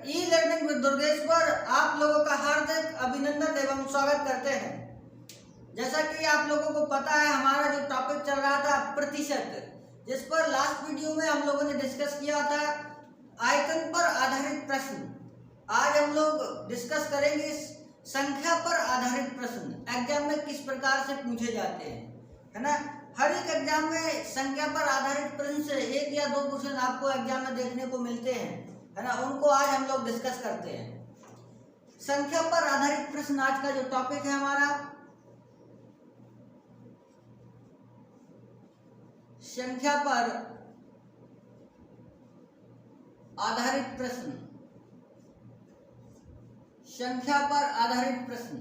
E learning with Durgesh पर आप लोगों का हार्दिक अभिनंदन एवं स्वागत करते हैं। जैसा कि आप लोगों को पता है, हमारा जो टॉपिक चल रहा था प्रतिशत, जिस पर लास्ट वीडियो में हम लोगों ने डिस्कस किया था आयतन पर आधारित प्रश्न। आज हम लोग डिस्कस करेंगे संख्या पर आधारित प्रश्न एग्जाम में किस प्रकार से पूछे जाते हैं, है ना। हर एक एग्जाम में संख्या पर आधारित प्रश्न से एक या दो क्वेश्चन आपको एग्जाम में देखने को मिलते हैं, है ना। उनको आज हम लोग डिस्कस करते हैं। संख्या पर आधारित प्रश्न आज का जो टॉपिक है हमारा, संख्या पर आधारित प्रश्न। संख्या पर आधारित प्रश्न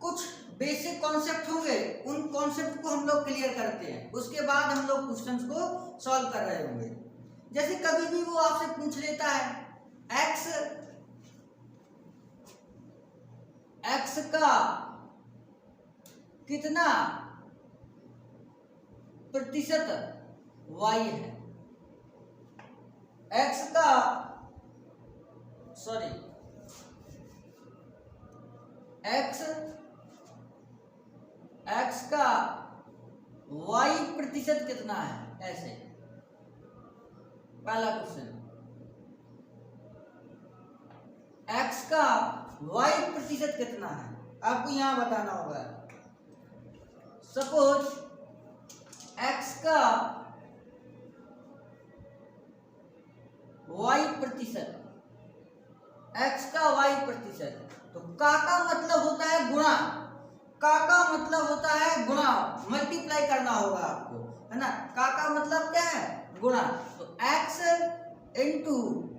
कुछ बेसिक कॉन्सेप्ट होंगे, उन कॉन्सेप्ट को हम लोग क्लियर करते हैं, उसके बाद हम लोग क्वेश्चंस को सॉल्व कर रहे होंगे। जैसे कभी भी वो आपसे पूछ लेता है x का कितना प्रतिशत y है, x का y प्रतिशत कितना है, ऐसे पहला क्वेश्चन। x का y प्रतिशत कितना है, आपको यहां बताना होगा। सपोज x का y प्रतिशत, x का y प्रतिशत, तो का मतलब होता है गुणा, का मतलब होता है गुणा, मल्टीप्लाई करना होगा आपको, है ना। का मतलब क्या है, गुणा। तो x इंटू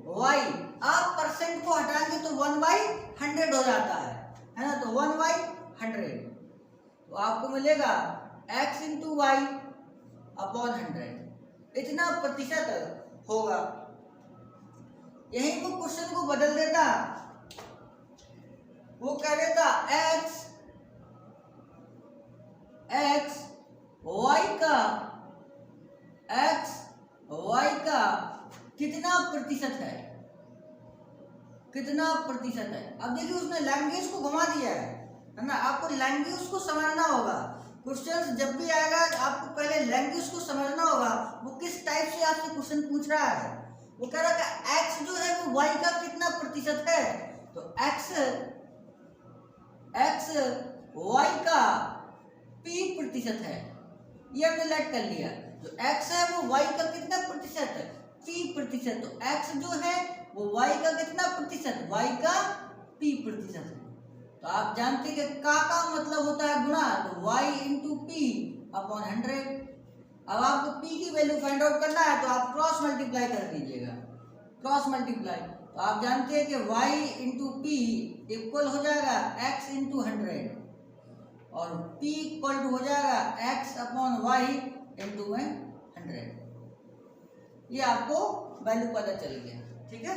वाई, आप परसेंट को हटाएंगे तो 1/100 हो जाता है ना। तो 1/100, तो आपको मिलेगा x इंटू वाई अपॉन 100, इतना प्रतिशत होगा। यही वो क्वेश्चन को बदल देता, वो कह देता x y का कितना प्रतिशत है, कितना प्रतिशत है। अब देखिए उसने लैंग्वेज को घुमा दिया है ना। आपको लैंग्वेज को समझना होगा। क्वेश्चन जब भी आएगा आपको पहले लैंग्वेज को समझना होगा, वो किस टाइप से आपसे क्वेश्चन पूछ रहा है। वो कह रहा है x जो है वो y का कितना प्रतिशत है, तो x y का p प्रतिशत है, ये हमने लेट कर लिया। जो x है वो y का कितना प्रतिशत है, p प्रतिशत। तो x जो है वो y का कितना प्रतिशत, y का p प्रतिशत है। तो आप जानते हैं कि का मतलब होता है गुणा, तो y इंटू p अपॉन 100। अब आपको p की वैल्यू फाइंड आउट करना है, तो आप क्रॉस मल्टीप्लाई कर दीजिएगा, क्रॉस मल्टीप्लाई। तो आप जानते हैं कि y इंटू p इक्वल हो जाएगा x इंटू 100, और p इक्वल टू हो जाएगा x अपॉन y इंटू 100। ये आपको वैल्यू पता चल गया, ठीक है।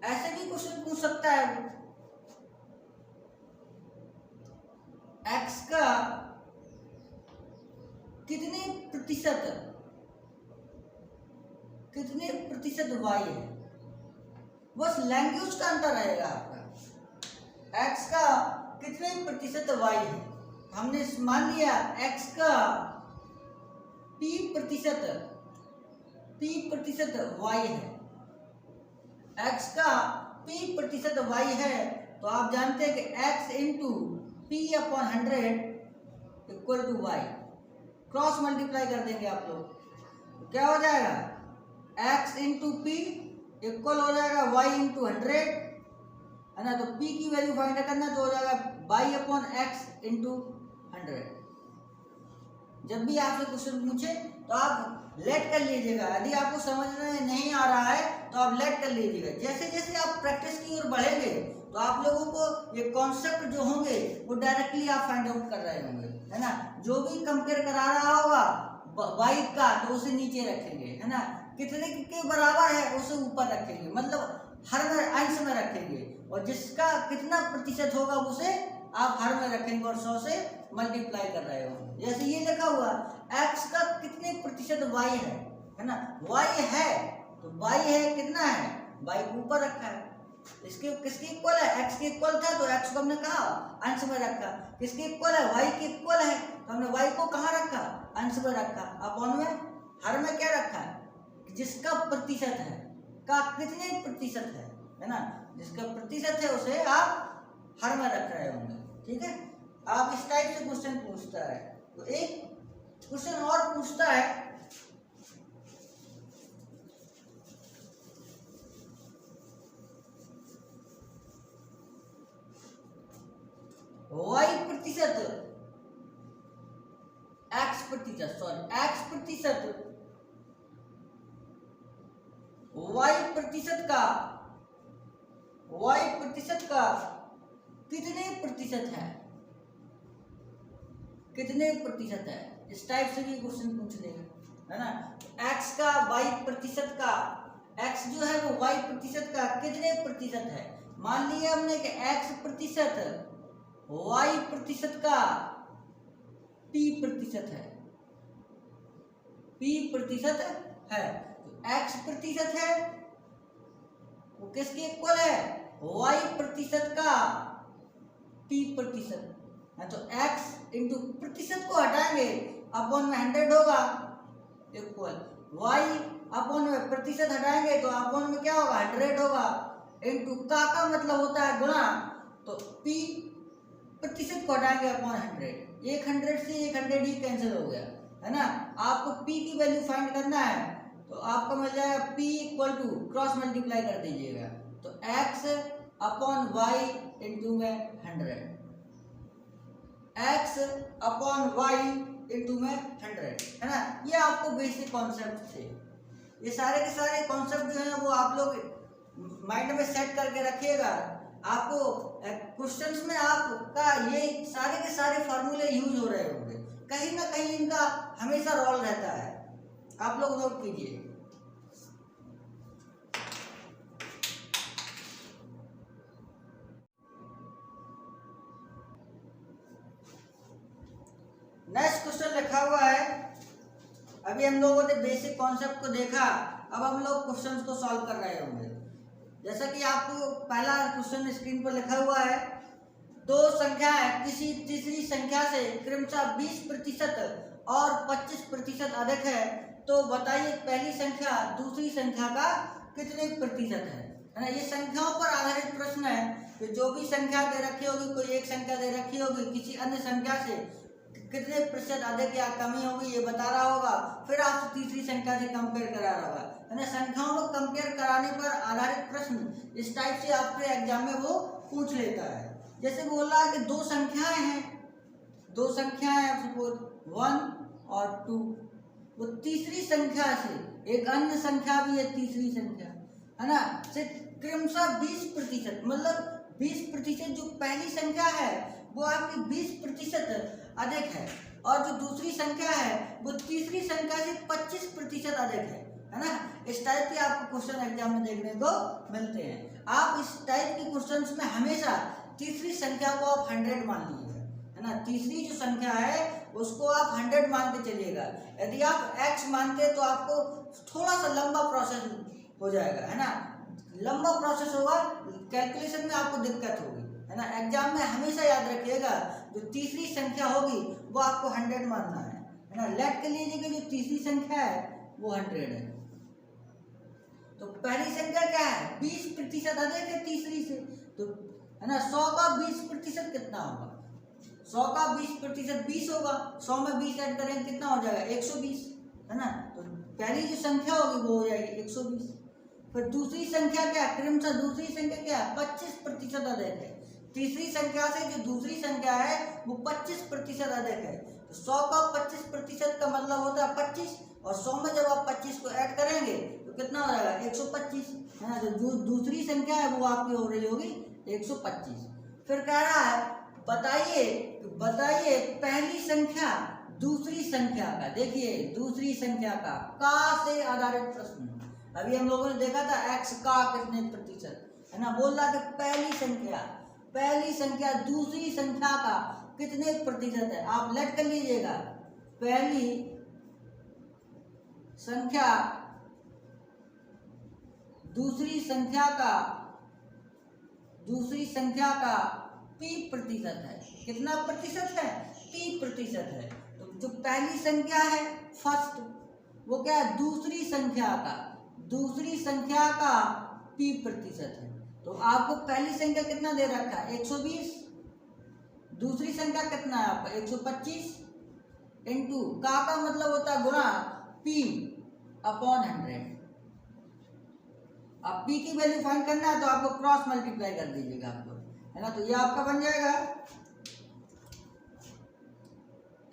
ऐसे भी क्वेश्चन पूछ सकता है, x का कितने प्रतिशत y है। बस लैंग्वेज का अंतर रहेगा आपका। x का कितने प्रतिशत y है, हमने मान लिया x का p प्रतिशत y है। x का p प्रतिशत y है, तो आप जानते हैं कि x into p upon 100 equal to y। Cross multiply कर देंगे आप लोग, तो क्या हो जाएगा, x इंटू p इक्वल हो जाएगा y इंटू 100, है ना। तो p की वैल्यू फाइंड करना, तो हो जाएगा y अपॉन x इंटू 100। जब भी आपसे क्वेश्चन पूछे तो आप लेट कर लीजिएगा। यदि आपको समझ में नहीं आ रहा है तो आप लेट कर लीजिएगा। जैसे जैसे आप प्रैक्टिस की ओर बढ़ेंगे तो आप लोगों को ये कॉन्सेप्ट जो होंगे वो डायरेक्टली आप फाइंड आउट कर रहे होंगे, है ना। जो भी कंपेयर करा रहा होगा y का, तो उसे नीचे रखेंगे, है ना। कितने के बराबर है उसे ऊपर रखेंगे, मतलब हर अंश में रखेंगे, और जिसका कितना प्रतिशत होगा उसे आप हर में रखेंगे और 100 से मल्टीप्लाई कर रहे हो। जैसे ये लिखा हुआ x का कितने प्रतिशत y है ना, y है तो y है कितना है, y को ऊपर रखा है। इसके किसके इक्वल है, x के इक्वल था तो x को हमने कहा अंश में रखा। किसके इक्वल है, y के इक्वल है तो हमने y को कहाँ रखा, अंश में रखा। अपॉन में हर में क्या रखा है, जिसका प्रतिशत है का कितने प्रतिशत है ना, जिसका प्रतिशत है उसे आप हर में रख रहे होंगे। ठीक है, आप इस टाइप से क्वेश्चन पूछता है। तो एक क्वेश्चन और पूछता है, y प्रतिशत x प्रतिशत x प्रतिशत y प्रतिशत का कितने प्रतिशत है, कितने प्रतिशत है, इस टाइप से भी क्वेश्चन पूछ लेगा है ना। x का y प्रतिशत का, x जो है वो y प्रतिशत का कितने प्रतिशत है। मान लिया हमने कि x प्रतिशत y प्रतिशत का p प्रतिशत है, p प्रतिशत है तो x प्रतिशत है वो किसके इक्वल है, y प्रतिशत का p प्रतिशत है। तो x इंटू प्रतिशत को हटाएंगे अपॉन में 100 होगा इक्वल y अपॉन में प्रतिशत हटाएंगे तो अपॉन में क्या होगा 100 होगा इंटू का मतलब होता है गुणा, तो p प्रतिशत को हटाएंगे अपॉन 100, 100 से 100 ही कैंसिल हो गया है ना। आपको p की वैल्यू फाइंड करना है तो आपको मिल जाएगा p equal to cross multiply कर दीजिएगा तो x अपॉन y इंटू में 100, x अपॉन y इंटू में 100 है ना। ये आपको बेसिक कॉन्सेप्ट थे, ये सारे के सारे कॉन्सेप्ट जो है वो आप लोग माइंड में सेट करके रखिएगा। आपको क्वेश्चंस में आपका ये सारे के सारे फार्मूले यूज हो रहे होंगे, कहीं ना कहीं इनका हमेशा रोल रहता है, आप लोग नोट कीजिए। नेक्स्ट क्वेश्चन लिखा हुआ है, अभी हम लोगों ने बेसिक कॉन्सेप्ट को देखा, अब हम लोग क्वेश्चंस को सॉल्व कर रहे होंगे। जैसा कि आपको पहला क्वेश्चन स्क्रीन पर लिखा हुआ है, दो संख्याएं किसी तीसरी संख्या से क्रमशः 20% और 25% अधिक है, तो बताइए पहली संख्या दूसरी संख्या का कितने प्रतिशत है ना। ये संख्याओं पर आधारित प्रश्न है कि जो भी संख्या दे रखी होगी, कोई एक संख्या दे रखी होगी, किसी अन्य संख्या से कितने प्रतिशत अधिक या कमी होगी ये बता रहा होगा, फिर आपसे तीसरी संख्या से कंपेयर करा रहा होगा है ना। संख्याओं को कंपेयर कराने पर आधारित प्रश्न इस टाइप से आपके एग्जाम में वो पूछ लेता है। जैसे बोल रहा है कि दो संख्याएं हैं, दो संख्याएं सपोज 1 और 2, वो तीसरी संख्या से, एक अन्य संख्या भी है तीसरी संख्या है ना, से क्रमशः 20% मतलब 20% जो पहली संख्या है वो आपकी 20% अधिक है, और जो दूसरी संख्या है वो तीसरी संख्या से 25% अधिक है ना। इस टाइप के आपको क्वेश्चन एग्जाम में देखने को मिलते हैं। आप इस टाइप के क्वेश्चंस में हमेशा तीसरी संख्या को आप 100 मान लीजिएगा है ना। तीसरी जो संख्या है उसको आप 100 मान के चलिएगा। यदि आप x मानते हैं तो आपको थोड़ा सा लंबा प्रोसेस हो जाएगा है ना, लंबा प्रोसेस होगा, कैलकुलेशन में आपको दिक्कत होगी है ना। एग्जाम में हमेशा याद रखिएगा जो तीसरी संख्या होगी वो आपको 100 मानना है ना। लेट के लीजिए कि जो तीसरी संख्या है वो 100 है, तो पहली संख्या क्या है 20% अधिक है तीसरी से, तो है ना 100 का 20% कितना होगा, 100 का 20% 20 होगा, 100 में 20 ऐड करेंगे कितना हो जाएगा 120 है ना। तो पहली जो संख्या होगी वो हो जाएगी 120। फिर दूसरी संख्या क्या है, क्रमशः दूसरी संख्या क्या है 25% अधिक है, तीसरी संख्या से जो दूसरी संख्या है वो 25% अधिक है। तो 100 का 25% का मतलब होता है 25, और 100 में जब आप 25 को ऐड करेंगे तो कितना हो जाएगा 125 है ना। तो दूसरी संख्या है वो आपकी हो रही होगी 125। फिर कह रहा है बताइए पहली संख्या दूसरी संख्या का, देखिए दूसरी संख्या का से आधारित प्रश्न। अभी हम लोगों ने देखा था x का कितने प्रतिशत है ना, बोल रहा था पहली संख्या पहली संख्या दूसरी संख्या का कितने प्रतिशत है, आप लेट कर लीजिएगा। पहली संख्या दूसरी संख्या का p प्रतिशत है। कितना प्रतिशत है, p प्रतिशत है। तो जो पहली संख्या है फर्स्ट, वो क्या है, दूसरी संख्या का p प्रतिशत है। तो आपको पहली संख्या कितना दे रखा है, 120। दूसरी संख्या कितना है आपका, 125 इंटू का मतलब होता है गुणा p अपॉन 100। अब p की वैल्यू फाइंड करना है तो आपको क्रॉस मल्टीप्लाई कर दीजिएगा आपको, है ना। तो ये आपका बन जाएगा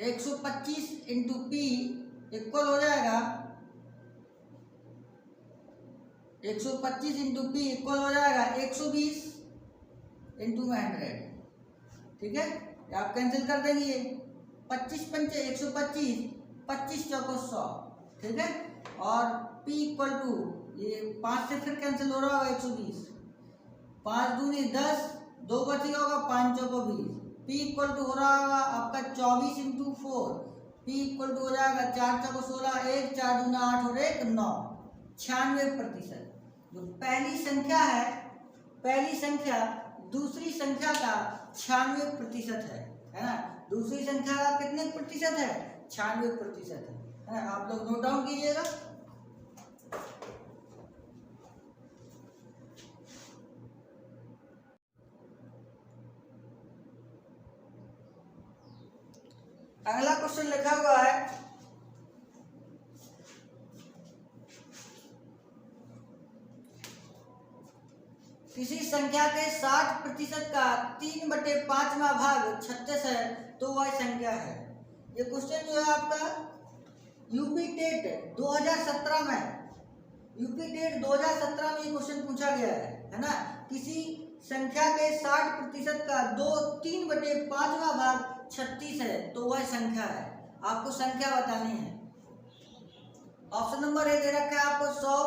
125 इंटू p इक्वल हो जाएगा 125 इंटू p इक्वल हो जाएगा 120 इंटू 100। ठीक है, आप कैंसिल कर देंगे, 25 पंचे 125, 25 चौको 100। ठीक है, और p इक्वल टू ये 5 से फिर कैंसिल हो रहा होगा 120, 5 दूनी 10, 2 बचेगा होगा, 5 चौको 20। p इक्वल टू हो रहा होगा आपका 24 इंटू 4, p इक्वल टू हो जाएगा 4 चौको 16, 1 4 दूना 8 और 1 9, 96%। जो पहली संख्या है, पहली संख्या दूसरी संख्या का 96% है ना। दूसरी संख्या का कितने प्रतिशत है, 96% है ना। आप लोग नोट डाउन कीजिएगा। अगला क्वेश्चन लिखा हुआ है, किसी संख्या के 60% का 3/5वां भाग 36 है तो वह संख्या है। ये क्वेश्चन जो है आपका यूपी टेट 2017 में ये क्वेश्चन पूछा गया है ना। किसी संख्या के 60% का 3/5वां भाग 36 है तो वह संख्या है। आपको संख्या बतानी है। ऑप्शन नंबर ए दे रखा है आपको 100,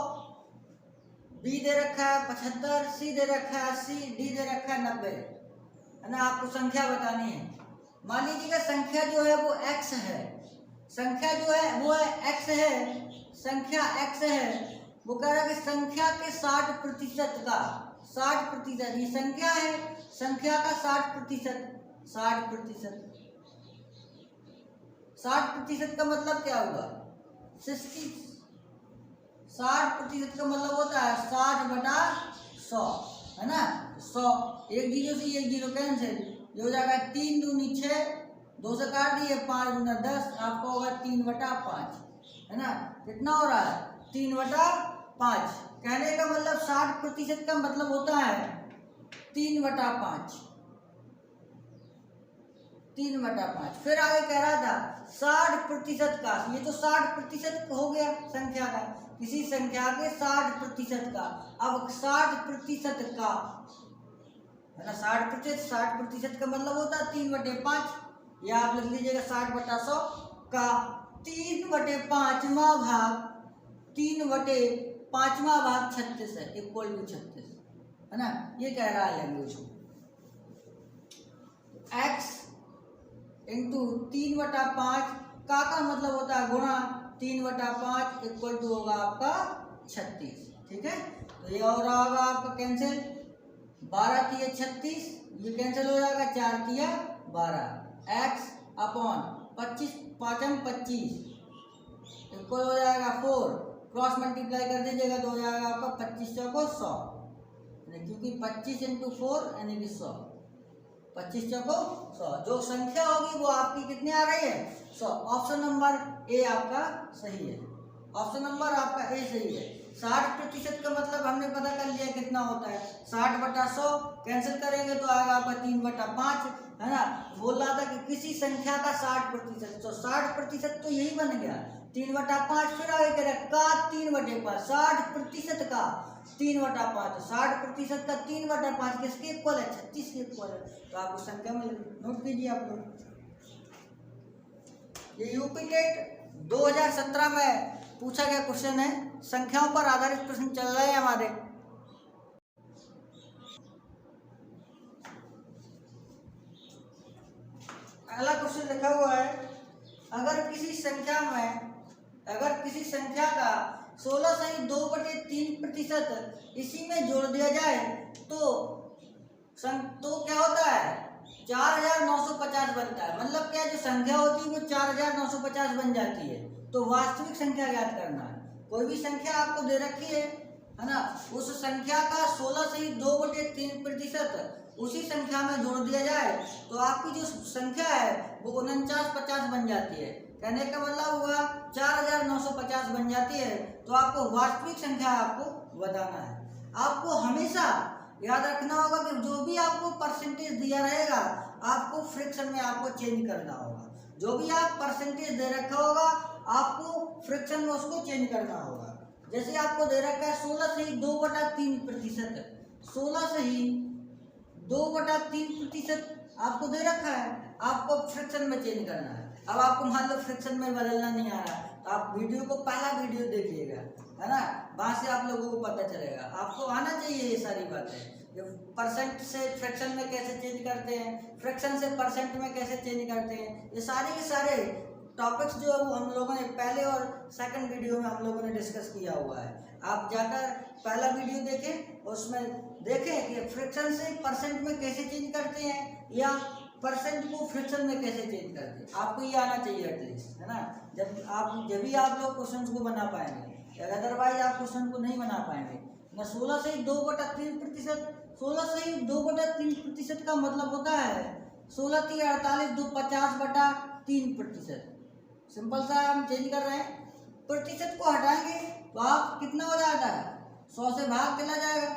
बी दे रखा है 75, सी दे रखा है 80, डी दे रखा है 90, है ना। आपको संख्या बतानी है। मान लीजिएगा संख्या जो है वो x है, संख्या जो है वो है x है, संख्या x है। वो कह रहा है कि संख्या के 60% का 60%, ये संख्या है, संख्या का 60% 60% का मतलब क्या होगा, 60 60% का मतलब होता है 60/100, है ना। 100, एक जीरो से एक जीरो कैंसिल, ये हो जाएगा 3 दूनी 6, 2 से काट दिए, 5 दूना 10, आपका होगा 3/5, है ना। कितना हो रहा है, 3/5। कहने का मतलब 60% का मतलब होता है 3/5, 3/5। फिर आगे कह रहा था 60% का, ये तो 60% हो गया संख्या का, किसी संख्या के 60% का। अब 60% का, है ना, 60% का मतलब होता है 3/5, या आप लिख लीजिएगा 60/100 का 3/5वां भाग 3/5वां भाग 36 है, इक्वल टू 36, है ना। ये कह रहा है लैंग्वेज को। x इंटू 3/5 का मतलब होता है गुणा 3/5 इक्वल टू होगा आपका 36। ठीक है, तो ये और होगा आपका कैंसिल, 12 तिया 36, ये कैंसिल हो जाएगा, 4 तिया 12, x अपॉन 25 5 25 इक्वल हो जाएगा 4, क्रॉस मल्टीप्लाई कर दीजिएगा तो हो जाएगा आपका 25 चौको 100, क्योंकि 25 इंटू 4 यानी कि 100, 25 चौको 100। जो संख्या होगी वो आपकी कितनी आ रही है, 100। ऑप्शन नंबर ए आपका सही है, ऑप्शन नंबर आपका ए सही है। 60% का मतलब हमने पता कर लिया कितना होता है, 60/100 कैंसिल करेंगे तो आएगा आपका 3/5, है ना। बोल रहा था कि किसी संख्या का 60%, तो 60% तो यही बन गया 3/5। फिर आगे कह रहा है का 3/5, 60% का 3/5, 60% का 3/5 किसके इक्वल है, 36 के इक्वल है। तो आपको संख्या में नोट कीजिए आप लोग। ये यूपी टेट 2017 में पूछा गया क्वेश्चन है, संख्याओं पर आधारित प्रश्न चल रहे हैं हमारे। अगला क्वेश्चन लिखा हुआ है, अगर किसी संख्या का 16.2/3% इसी में जोड़ दिया जाए तो क्या होता है, 4950 बनता है। मतलब क्या, जो संख्या होती है वो 4950 बन जाती है। तो वास्तविक संख्या ज्ञात करना है। कोई भी संख्या आपको दे रखी है ना, उस संख्या का 16.2/3% उसी संख्या में जोड़ दिया जाए तो आपकी जो संख्या है वो 4950 बन जाती है। कहने का मतलब हुआ 4950 बन जाती है। तो आपको वास्तविक संख्या आपको बताना है। आपको हमेशा याद रखना होगा कि जो भी आपको परसेंटेज दिया रहेगा आपको फ्रैक्शन में आपको चेंज करना होगा। जो भी आप परसेंटेज दे रखा होगा आपको फ्रैक्शन में उसको चेंज करना होगा। जैसे आपको दे रखा है 16/2/3%, 16/2/3% आपको दे रखा है, आपको फ्रैक्शन में चेंज करना है। अब आपको मान लो फ्रैक्शन में बदलना नहीं आ रहा तो आप वीडियो को पहला वीडियो देखिएगा, है ना, वहां से आप लोगों को पता चलेगा। आपको आना चाहिए ये सारी बातें, परसेंट से फ्रैक्शन में कैसे चेंज करते हैं, फ्रैक्शन से परसेंट में कैसे चेंज करते हैं, ये सारे के सारे टॉपिक्स जो हम लोगों ने पहले और सेकंड वीडियो में हम लोगों ने डिस्कस किया हुआ है। आप जाकर पहला वीडियो देखें, उसमें देखें कि फ्रैक्शन से परसेंट में कैसे चेंज करते हैं या परसेंट को फ्रैक्शन में कैसे चेंज करते हैं। आपको ये आना चाहिए एटलीस्ट, है ना। जब भी आप लोग क्वेश्चन को बना पाएंगे, अदरवाइज आप क्वेश्चन को नहीं बना पाएंगे ना। 16/2/3%, 16/2/3% का मतलब होता है 16×3 = 48, 2 50/3%। सिंपल सा हम चेंज कर रहे हैं। प्रतिशत को हटाएंगे तो आप कितना हो जाता है, 100 से भाग चला जाएगा।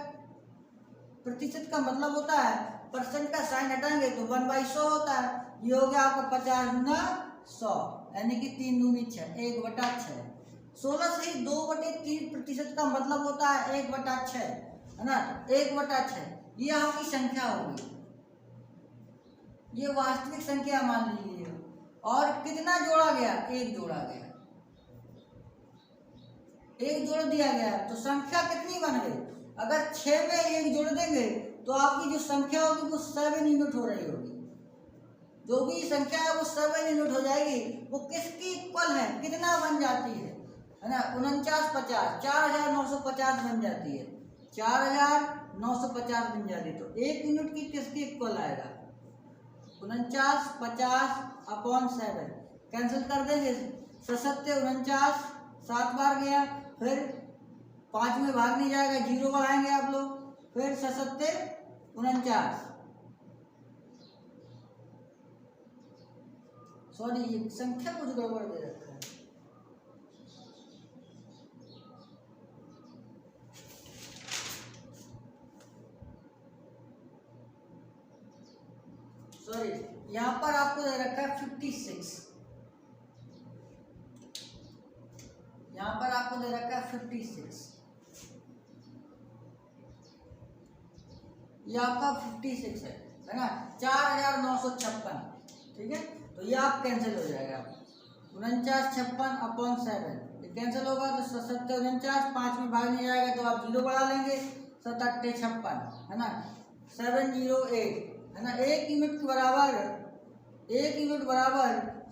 प्रतिशत का मतलब होता है, परसेंट का साइन हटाएंगे तो 1/100 होता है। ये हो गया आपका 50 गुना 100, यानी कि 3 दूनी 6, 1/6। 16/2/3% का मतलब होता है 1/6, है ना, 1/6। ये आपकी संख्या होगी, ये वास्तविक संख्या मान लीजिए। और कितना जोड़ा गया, 1 जोड़ा गया, 1 जोड़ दिया गया तो संख्या कितनी बन गई। अगर 6 में 1 जोड़ देंगे तो आपकी जो संख्या होगी वो 7 यूनिट हो रही होगी। जो भी संख्या है वो 7 यूनिट हो जाएगी। वो किसकी इक्वल है, कितना बन जाती है ना, 4950, 4950 बन जाती है, 4950 बन जाती है। तो 1 यूनिट की किसकी इक्वल आएगा, 4950/7। कैंसिल कर देंगे, 7×7 = 49, 7 बार गया, फिर 5 में भाग नहीं जाएगा, 0 बढ़ाएंगे आप लोग, फिर 7×7 = 49। सॉरी, ये संख्या कुछ गड़बड़ दे रखा है। सॉरी, यहाँ पर आपको दे रखा है 56, यहाँ पर आपको दे रखा है 56, ये आपका 56 है ना, 4956। ठीक है, तो ये आप कैंसिल हो जाएगा, 4956/7 ये कैंसिल होगा तो 7×7 = 49, 5 में भाग नहीं जाएगा तो आप 0 बढ़ा लेंगे, 7×8 = 56, है ना, 708, है ना। 1 यूनिट के बराबर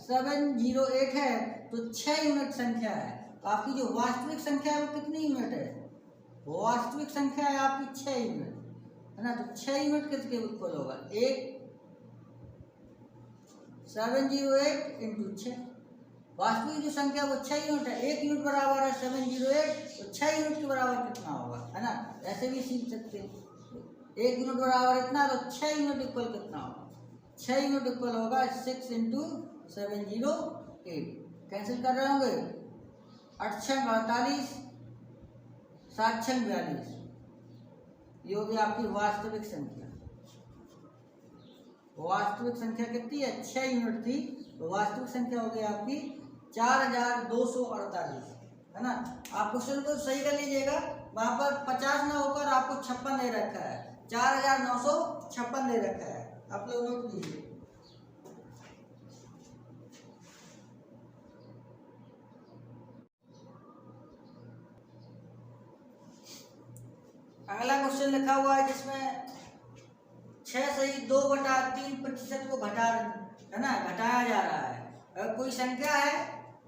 708 है तो 6 यूनिट संख्या है। तो आपकी जो वास्तविक संख्या है वो कितनी यूनिट है, वास्तविक संख्या है आपकी 6 यूनिट, है ना। तो 6 यूनिट किसके इक्वल होगा, 708 × 6। वास्तविक जो संख्या वो 6 यूनिट है। 1 यूनिट बराबर है 708, तो 6 यूनिट के बराबर कितना होगा, है ना। ऐसे भी सीख सकते हैं, 1 यूनिट बराबर इतना, तो 6 यूनिट इक्वल कितना होगा, 6 यूनिट इक्वल होगा 6 × 708। कैंसिल कर रहे होंगे, 8×6 = 48, 7×6 = 42। ये होगी आपकी वास्तविक संख्या। वास्तविक संख्या कितनी है, 6 यूनिट थी, तो वास्तविक संख्या हो गई आपकी 4248, है ना। आप क्वेश्चन को सही कर लीजिएगा, वहां पर 50 ना होकर आपको 56 दे रखा है, 4956 दे रखा है, आप लोग नोट कीजिए। अगला क्वेश्चन लिखा हुआ है जिसमें 6 से 2/3% को है ना, घटाया जा रहा है। अगर कोई संख्या है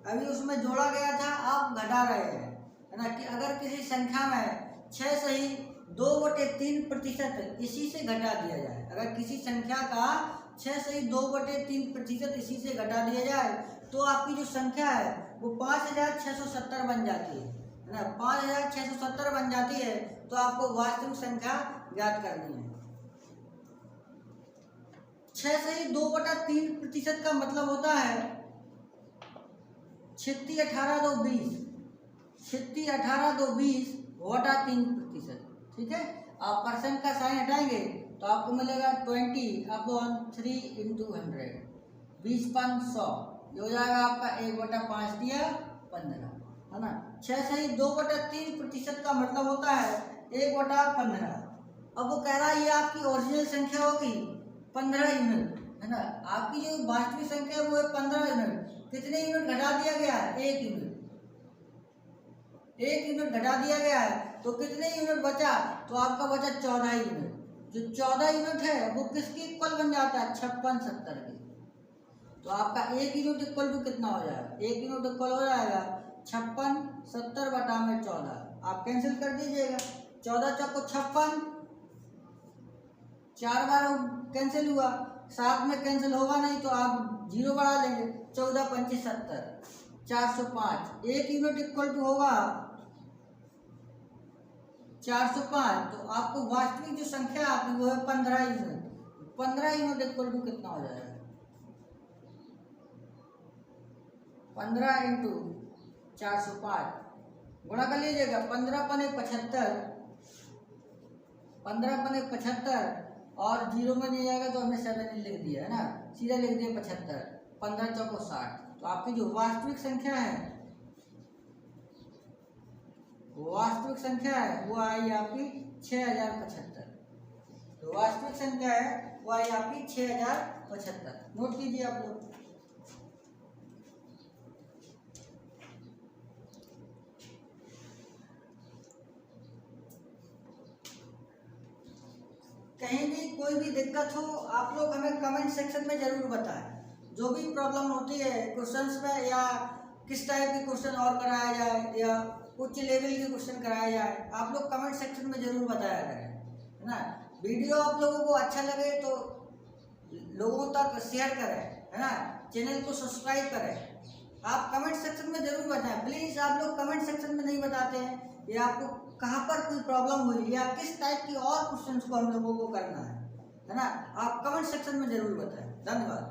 अभी उसमें जोड़ा गया था, आप घटा रहे हैं, है ना, कि अगर किसी संख्या में 6 सही 2/3% इसी से घटा दिया जाए, अगर किसी संख्या का 6 सही 2/3% इसी से घटा दिया जाए तो आपकी जो संख्या है वो 5670 बन जाती है ना, 5670 बन जाती है। तो आपको वास्तविक संख्या ज्ञात करनी है। 6 सही 2/3% का मतलब होता है 36 18 2 20, 36 18 2 20 बटा 3%। ठीक है, आप परसेंट का साइन हटाएंगे तो आपको मिलेगा 20/3 × 100, 20/100, ये हो जाएगा आपका 1/5 दिया 15, है ना। 6 सही 2/3% का मतलब होता है 1/15। अब वो कह रहा है ये आपकी ओरिजिनल संख्या होगी 15 यूनिट, है ना, आपकी जो वास्तविक संख्या है वो है 15 यूनिट। कितने यूनिट घटा दिया गया है? 1 यूनिट, 1 यूनिट घटा दिया गया है तो कितने यूनिट बचा? तो आपका बचा 14 यूनिट। जो 14 यूनिट है वो किसकी इक्वल बन जाता है? 56 70 की। तो आपका 1 यूनिट इक्वल टू कितना हो जाएगा? 1 यूनिट इक्वल हो जाएगा 56 70 बटा में 14। आप कैंसिल कर दीजिएगा, 14 चौको 56, 4 बार कैंसिल हुआ, 7 में कैंसिल होगा नहीं तो आप 0 बढ़ा लेंगे, 14 25 70, 405। 1 यूनिट इक्वल टू होगा 405। तो आपको वास्तविक जो संख्या आती है वो है 15 यूनिट। 15 यूनिट इक्वल टू कितना हो जाएगा? 15 × 405 गुणा कर लीजिएगा, 15 × 1 75, 15 × 1 75 और 0 में नहीं आएगा तो हमने 7 लिख दिया, है ना, सीधा लिख दिया 75, 15 चौको 60। तो आपकी जो वास्तविक संख्या है वो आई आपकी 6075। तो वास्तविक संख्या है वो आई आपकी 6075। नोट कीजिए आप लोग। कहीं भी कोई भी दिक्कत हो आप लोग हमें कमेंट सेक्शन में जरूर बताएं। जो भी प्रॉब्लम होती है क्वेश्चंस में, या किस टाइप के क्वेश्चन और कराया जाए या उच्च लेवल के क्वेश्चन कराया जाए, आप लोग कमेंट सेक्शन में जरूर बताया करें, है ना। वीडियो आप लोगों को अच्छा लगे तो लोगों तक शेयर करें, है ना, चैनल को सब्सक्राइब करें। आप कमेंट सेक्शन में जरूर बताएं प्लीज़। आप लोग कमेंट सेक्शन में नहीं बताते हैं या आपको कहाँ पर कोई प्रॉब्लम हुई या किस टाइप की और क्वेश्चंस को हम लोगों को करना है ना, आप कमेंट सेक्शन में जरूर बताएं। धन्यवाद।